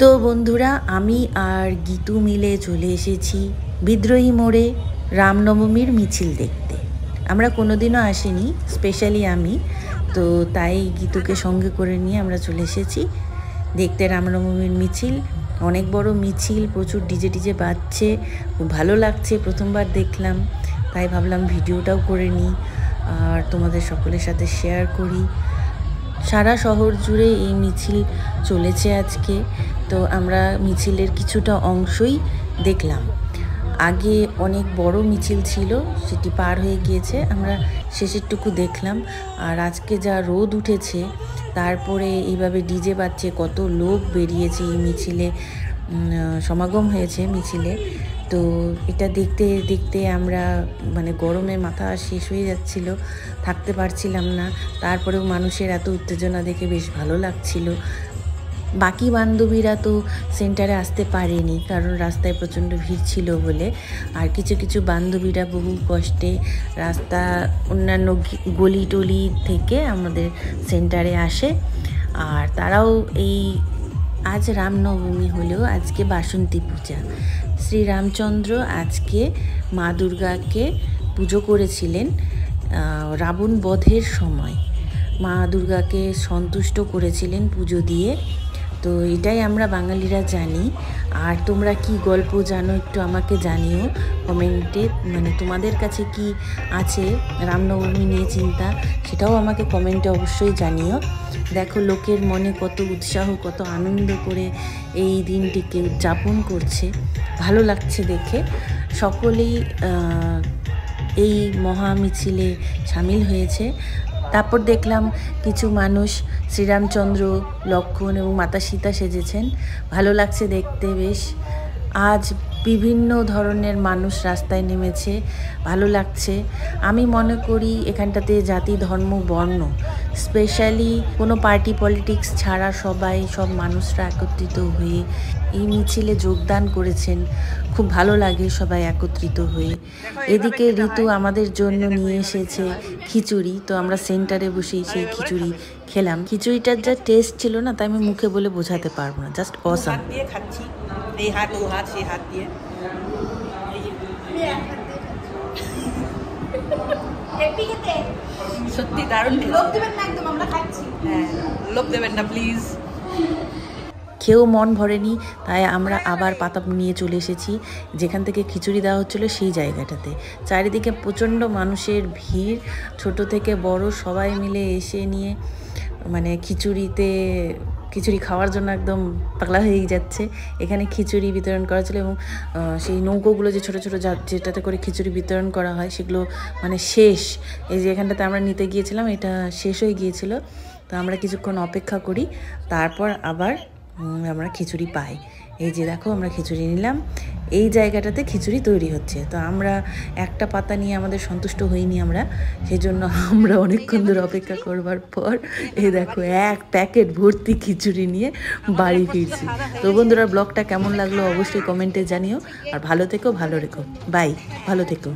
তো বন্ধুরা, আমি আর গীতু মিলে চলে এসেছি বিদ্রোহী মোড়ে রামনবমীর মিছিল দেখতে। আমরা কোনোদিনও আসিনি, স্পেশালি আমি, তো তাই গীতুকে সঙ্গে করে নিয়ে আমরা চলে এসেছি দেখতে রামনবমীর মিছিল। অনেক বড় মিছিল, প্রচুর ডিজে বাজছে, খুব ভালো লাগছে। প্রথমবার দেখলাম, তাই ভাবলাম ভিডিওটাও করে নিই আর তোমাদের সকলের সাথে শেয়ার করি। সারা শহর জুড়ে এই মিছিল চলেছে আজকে। তো আমরা মিছিলের কিছুটা অংশই দেখলাম। আগে অনেক বড় মিছিল ছিল, সেটি পার হয়ে গিয়েছে, আমরা শেষেরটুকু দেখলাম। আর আজকে যা রোদ উঠেছে, তারপরে এইভাবে ডিজে বাজছে, কত লোক বেরিয়েছে এই মিছিলে, সমাগম হয়েছে মিছিলে। তো এটা দেখতে দেখতে আমরা গরমে মাথা শেষ হয়ে যাচ্ছিল, থাকতে পারছিলাম না। তারপরেও মানুষের এত উত্তেজনা দেখে বেশ ভালো লাগছিল। বাকি বান্ধবীরা তো সেন্টারে আসতে পারেনি, কারণ রাস্তায় প্রচণ্ড ভিড় ছিল বলে। আর কিছু বান্ধবীরা বহু কষ্টে রাস্তা অন্যান্য গলি টলি থেকে আমাদের সেন্টারে আসে। আর তারাও আজ রামনবমী হলেও আজকে বাসন্তী পূজা। শ্রীরামচন্দ্র আজকে মা দুর্গাকে পুজো করেছিলেন রাবণ বধের সময়। মা দুর্গাকে সন্তুষ্ট করেছিলেন পুজো দিয়ে। তো এটাই আমরা বাঙালিরা জানি। আর তোমরা কি গল্প জানো একটু আমাকে জানিও কমেন্টে। তোমাদের কাছে কি আছে রামনবমী নিয়ে চিন্তা, সেটাও আমাকে কমেন্টে অবশ্যই জানিও। দেখো লোকের মনে কত উৎসাহ, কত আনন্দ করে এই দিনটিকে উদযাপন করছে, ভালো লাগছে দেখে। সকলেই এই মহা মিছিলে সামিল হয়েছে। তারপর দেখলাম কিছু মানুষ শ্রীরামচন্দ্র, লক্ষ্মণ এবং মাতা সীতা সেজেছেন, ভালো লাগছে দেখতে বেশ। আজ বিভিন্ন ধরনের মানুষ রাস্তায় নেমেছে, ভালো লাগছে। আমি মনে করি এখানটাতে জাতি, ধর্ম, বর্ণ, স্পেশালি কোনো পার্টি পলিটিক্স ছাড়া সব মানুষরা একত্রিত হয়ে এই মিছিলে যোগদান করেছেন। খুব ভালো লাগে সবাই একত্রিত হয়ে। এদিকে ঋতু আমাদের জন্য নিয়ে এসেছে খিচুড়ি, তো আমরা সেন্টারে বসেই সেই খিচুড়ি খেলাম। খিচুড়িটার যা টেস্ট ছিল না, তাই আমি মুখে বলে বোঝাতে পারবো না, জাস্ট অসাম। খাচ্ছি এই হাত ও হাত, সেই হাত দিয়ে সত্যি দারুণ। লোভ দেবেন না একদম, আমরা খাচ্ছি। হ্যাঁ, লোভ দেবেন না প্লিজ। খেয়েও মন ভরেনি, তাই আমরা আবার পাতা নিয়ে চলে এসেছি যেখান থেকে খিচুড়ি দেওয়া হচ্ছিলো সেই জায়গাটাতে। চারিদিকে প্রচণ্ড মানুষের ভিড়, ছোট থেকে বড় সবাই মিলে এসে নিয়ে খিচুড়ি খাওয়ার জন্য একদম পাগলা হয়ে যাচ্ছে। এখানে খিচুড়ি বিতরণ করা ছিল এবং সেই নৌকোগুলো যে ছোট যেটাতে করে খিচুড়ি বিতরণ করা হয়, সেগুলো শেষ। এই যে এখানটাতে আমরা নিতে গিয়েছিলাম, এটা শেষ হয়ে গিয়েছিল। তো আমরা কিছুক্ষণ অপেক্ষা করি, তারপর আবার আমরা খিচুড়ি পাই। এই যে দেখো, আমরা খিচুড়ি নিলাম, এই জায়গাটাতে খিচুড়ি তৈরি হচ্ছে। তো আমরা একটা পাতা নিয়ে আমাদের সন্তুষ্ট হইনি, সেজন্য আমরা অনেকক্ষণ ধরে অপেক্ষা করবার পর এই দেখো এক প্যাকেট ভর্তি খিচুড়ি নিয়ে বাড়ি ফিরছি। তো বন্ধুরা, ব্লগটা কেমন লাগলো অবশ্যই কমেন্টে জানিও। আর ভালো থেকো, ভালো রেখো, বাই, ভালো থেকো।